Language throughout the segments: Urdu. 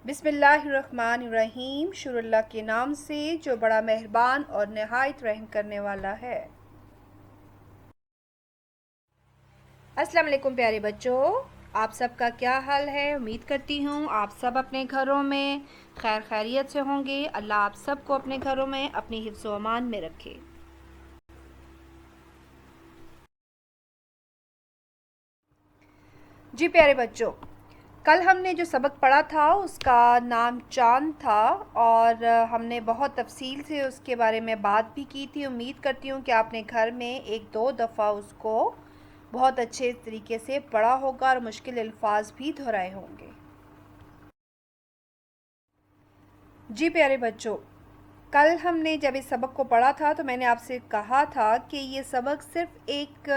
بسم اللہ الرحمن الرحیم، شروع اللہ کے نام سے جو بڑا مہربان اور نہایت رحم کرنے والا ہے۔ السلام علیکم پیارے بچوں، آپ سب کا کیا حال ہے؟ امید کرتی ہوں آپ سب اپنے گھروں میں خیر خیریت سے ہوں گے۔ اللہ آپ سب کو اپنے گھروں میں اپنی حفظ و امان میں رکھے۔ جی پیارے بچوں، کل ہم نے جو سبق پڑھا تھا اس کا نام چاند تھا، اور ہم نے بہت تفصیل سے اس کے بارے میں بات بھی کی تھی۔ امید کرتی ہوں کہ آپ نے گھر میں ایک دو دفعہ اس کو بہت اچھے طریقے سے پڑھا ہوگا اور مشکل الفاظ بھی دہرائے ہوں گے۔ جی پیارے بچوں، کل ہم نے جب اس سبق کو پڑھا تھا تو میں نے آپ سے کہا تھا کہ یہ سبق صرف ایک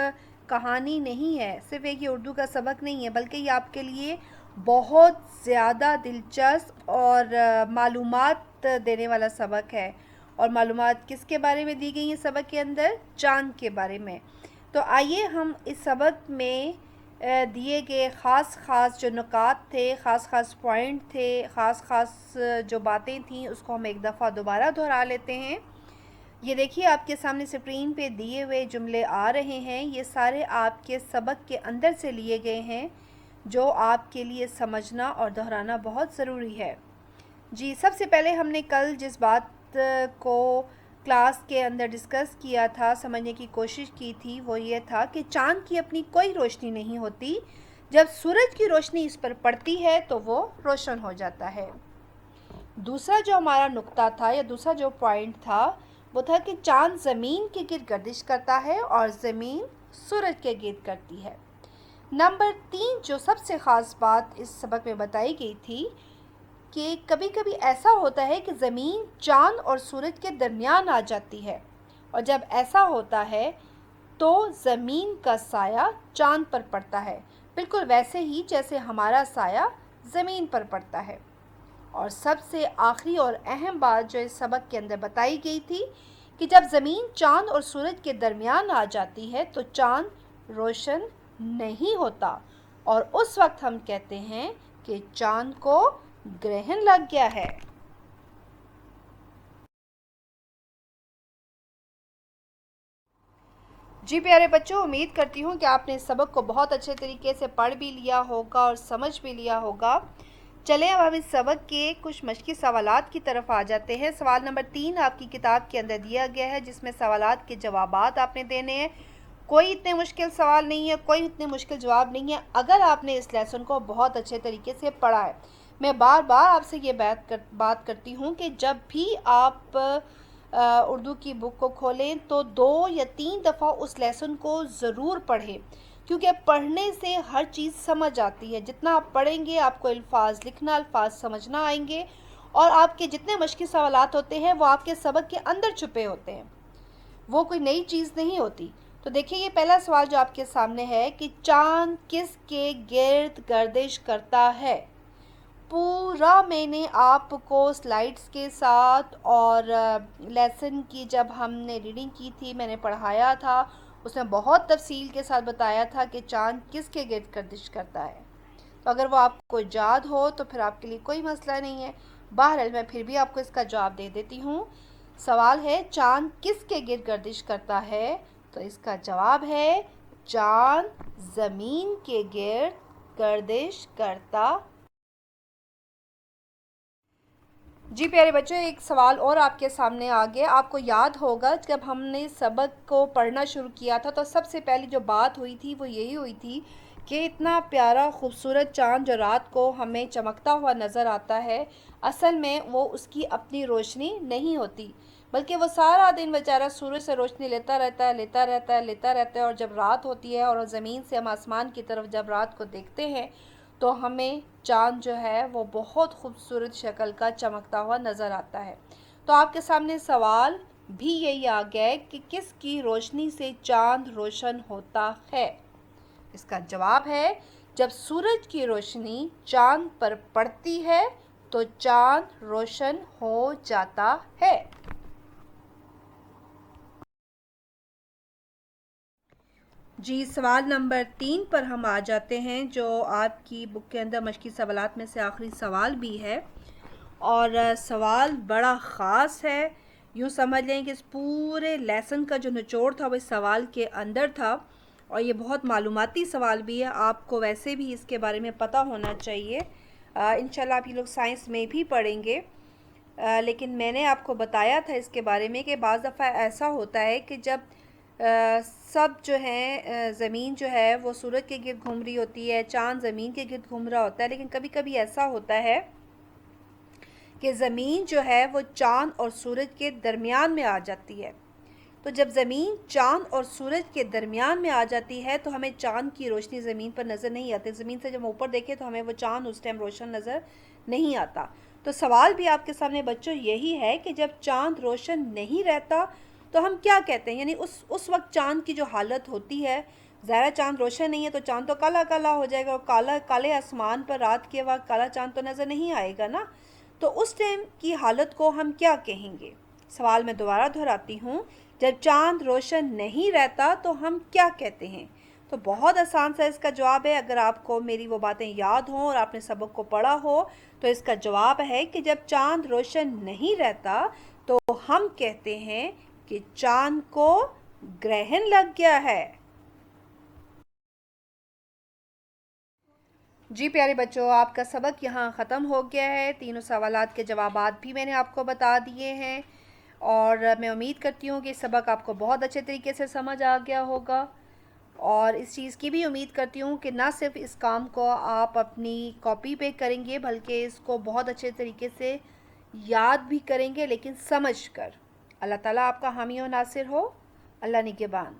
کہانی نہیں ہے، صرف ایک یہ اردو کا سبق نہیں ہے، بلکہ یہ آپ کے لیے بہت زیادہ دلچسپ اور معلومات دینے والا سبق ہے۔ اور معلومات کس کے بارے میں دی گئی ہیں سبق کے اندر؟ چاند کے بارے میں۔ تو آئیے ہم اس سبق میں دیے گئے خاص جو نکات تھے، خاص پوائنٹ تھے، خاص جو باتیں تھیں، اس کو ہم ایک دفعہ دوبارہ دہرا لیتے ہیں۔ یہ دیکھیے آپ کے سامنے اسکرین پہ دیے ہوئے جملے آ رہے ہیں، یہ سارے آپ کے سبق کے اندر سے لیے گئے ہیں، جو آپ کے لیے سمجھنا اور دہرانا بہت ضروری ہے۔ جی، سب سے پہلے ہم نے کل جس بات کو کلاس کے اندر ڈسکس کیا تھا، سمجھنے کی کوشش کی تھی، وہ یہ تھا کہ چاند کی اپنی کوئی روشنی نہیں ہوتی، جب سورج کی روشنی اس پر پڑتی ہے تو وہ روشن ہو جاتا ہے۔ دوسرا جو ہمارا نقطہ تھا یا دوسرا جو پوائنٹ تھا وہ تھا کہ چاند زمین کے گرد گردش کرتا ہے اور زمین سورج کے گرد کرتی ہے۔ نمبر 3 جو سب سے خاص بات اس سبق میں بتائی گئی تھی کہ کبھی کبھی ایسا ہوتا ہے کہ زمین چاند اور سورج کے درمیان آ جاتی ہے، اور جب ایسا ہوتا ہے تو زمین کا سایہ چاند پر پڑتا ہے، بالکل ویسے ہی جیسے ہمارا سایہ زمین پر پڑتا ہے۔ اور سب سے آخری اور اہم بات جو اس سبق کے اندر بتائی گئی تھی کہ جب زمین چاند اور سورج کے درمیان آ جاتی ہے تو چاند روشن نہیں ہوتا، اور اس وقت ہم کہتے ہیں کہ چاند کو گرہن لگ گیا ہے۔ جی پیارے بچوں، امید کرتی ہوں کہ آپ نے اس سبق کو بہت اچھے طریقے سے پڑھ بھی لیا ہوگا اور سمجھ بھی لیا ہوگا۔ چلیں اب ہم اس سبق کے کچھ مشقی سوالات کی طرف آ جاتے ہیں۔ سوال نمبر 3 آپ کی کتاب کے اندر دیا گیا ہے، جس میں سوالات کے جوابات آپ نے دینے ہیں۔ کوئی اتنے مشکل سوال نہیں ہے، کوئی اتنے مشکل جواب نہیں ہے، اگر آپ نے اس لیسن کو بہت اچھے طریقے سے پڑھا ہے۔ میں بار بار آپ سے یہ بات کرتی ہوں کہ جب بھی آپ اردو کی بک کو کھولیں تو 2 یا 3 دفعہ اس لیسن کو ضرور پڑھیں، کیونکہ پڑھنے سے ہر چیز سمجھ آتی ہے۔ جتنا آپ پڑھیں گے آپ کو الفاظ لکھنا، الفاظ سمجھنا آئیں گے، اور آپ کے جتنے مشکل سوالات ہوتے ہیں وہ آپ کے سبق کے اندر چھپے ہوتے ہیں، وہ کوئی نئی چیز نہیں ہوتی۔ تو دیکھیں یہ پہلا سوال جو آپ کے سامنے ہے کہ چاند کس کے گرد گردش کرتا ہے؟ پورا میں نے آپ کو سلائیڈز کے ساتھ اور لیسن کی جب ہم نے ریڈنگ کی تھی، میں نے پڑھایا تھا، اس میں بہت تفصیل کے ساتھ بتایا تھا کہ چاند کس کے گرد گردش کرتا ہے۔ تو اگر وہ آپ کو یاد ہو تو پھر آپ کے لیے کوئی مسئلہ نہیں ہے، بہرحال میں پھر بھی آپ کو اس کا جواب دے دیتی ہوں۔ سوال ہے چاند کس کے گرد گردش کرتا ہے؟ تو اس کا جواب ہے چاند زمین کے گرد گردش کرتا۔ جی پیارے بچوں، ایک سوال اور آپ کے سامنے آ گیا۔ آپ کو یاد ہوگا جب ہم نے سبق کو پڑھنا شروع کیا تھا تو سب سے پہلی جو بات ہوئی تھی وہ یہی ہوئی تھی کہ اتنا پیارا خوبصورت چاند جو رات کو ہمیں چمکتا ہوا نظر آتا ہے، اصل میں وہ اس کی اپنی روشنی نہیں ہوتی، بلکہ وہ سارا دن بیچارہ سورج سے روشنی لیتا رہتا ہے، اور جب رات ہوتی ہے اور زمین سے ہم آسمان کی طرف جب رات کو دیکھتے ہیں تو ہمیں چاند جو ہے وہ بہت خوبصورت شکل کا چمکتا ہوا نظر آتا ہے۔ تو آپ کے سامنے سوال بھی یہی آ گیا ہے کہ کس کی روشنی سے چاند روشن ہوتا ہے؟ اس کا جواب ہے جب سورج کی روشنی چاند پر پڑتی ہے تو چاند روشن ہو جاتا ہے۔ جی، سوال نمبر 3 پر ہم آ جاتے ہیں، جو آپ کی بک کے اندر مشقی سوالات میں سے آخری سوال بھی ہے۔ اور سوال بڑا خاص ہے، یوں سمجھ لیں کہ اس پورے لیسن کا جو نچوڑ تھا وہ اس سوال کے اندر تھا، اور یہ بہت معلوماتی سوال بھی ہے، آپ کو ویسے بھی اس کے بارے میں پتہ ہونا چاہیے۔ انشاءاللہ آپ یہ لوگ سائنس میں بھی پڑھیں گے، لیکن میں نے آپ کو بتایا تھا اس کے بارے میں کہ بعض دفعہ ایسا ہوتا ہے کہ جب سب جو ہیں زمین جو ہے وہ سورج کے گرد گھوم رہی ہوتی ہے، چاند زمین کے گرد گھوم رہا ہوتا ہے، لیکن کبھی کبھی ایسا ہوتا ہے کہ زمین جو ہے وہ چاند اور سورج کے درمیان میں آ جاتی ہے۔ تو جب زمین چاند اور سورج کے درمیان میں آ جاتی ہے تو ہمیں چاند کی روشنی زمین پر نظر نہیں آتی، زمین سے جب ہم اوپر دیکھیں تو ہمیں وہ چاند اس ٹائم روشن نظر نہیں آتا۔ تو سوال بھی آپ کے سامنے بچوں یہی ہے کہ جب چاند روشن نہیں رہتا تو ہم کیا کہتے ہیں، یعنی اس وقت چاند کی جو حالت ہوتی ہے، ظاہر چاند روشن نہیں ہے تو چاند تو کالا کالا ہو جائے گا، اور کالے آسمان پر رات کے وقت کالا چاند تو نظر نہیں آئے گا نا، تو اس ٹائم کی حالت کو ہم کیا کہیں گے؟ سوال میں دوبارہ دہراتی ہوں، جب چاند روشن نہیں رہتا تو ہم کیا کہتے ہیں؟ تو بہت آسان سا اس کا جواب ہے، اگر آپ کو میری وہ باتیں یاد ہوں اور آپ نے سبق کو پڑھا ہو تو اس کا جواب ہے کہ جب چاند روشن نہیں رہتا تو ہم کہتے ہیں کہ چاند کو گرہن لگ گیا ہے۔ جی پیارے بچوں، آپ کا سبق یہاں ختم ہو گیا ہے، تینوں سوالات کے جوابات بھی میں نے آپ کو بتا دیے ہیں، اور میں امید کرتی ہوں کہ سبق آپ کو بہت اچھے طریقے سے سمجھ آ گیا ہوگا، اور اس چیز کی بھی امید کرتی ہوں کہ نہ صرف اس کام کو آپ اپنی کاپی پہ کریں گے بلکہ اس کو بہت اچھے طریقے سے یاد بھی کریں گے، لیکن سمجھ کر۔ اللہ تعالیٰ آپ کا حامی و ناصر ہو۔ اللہ نگہبان۔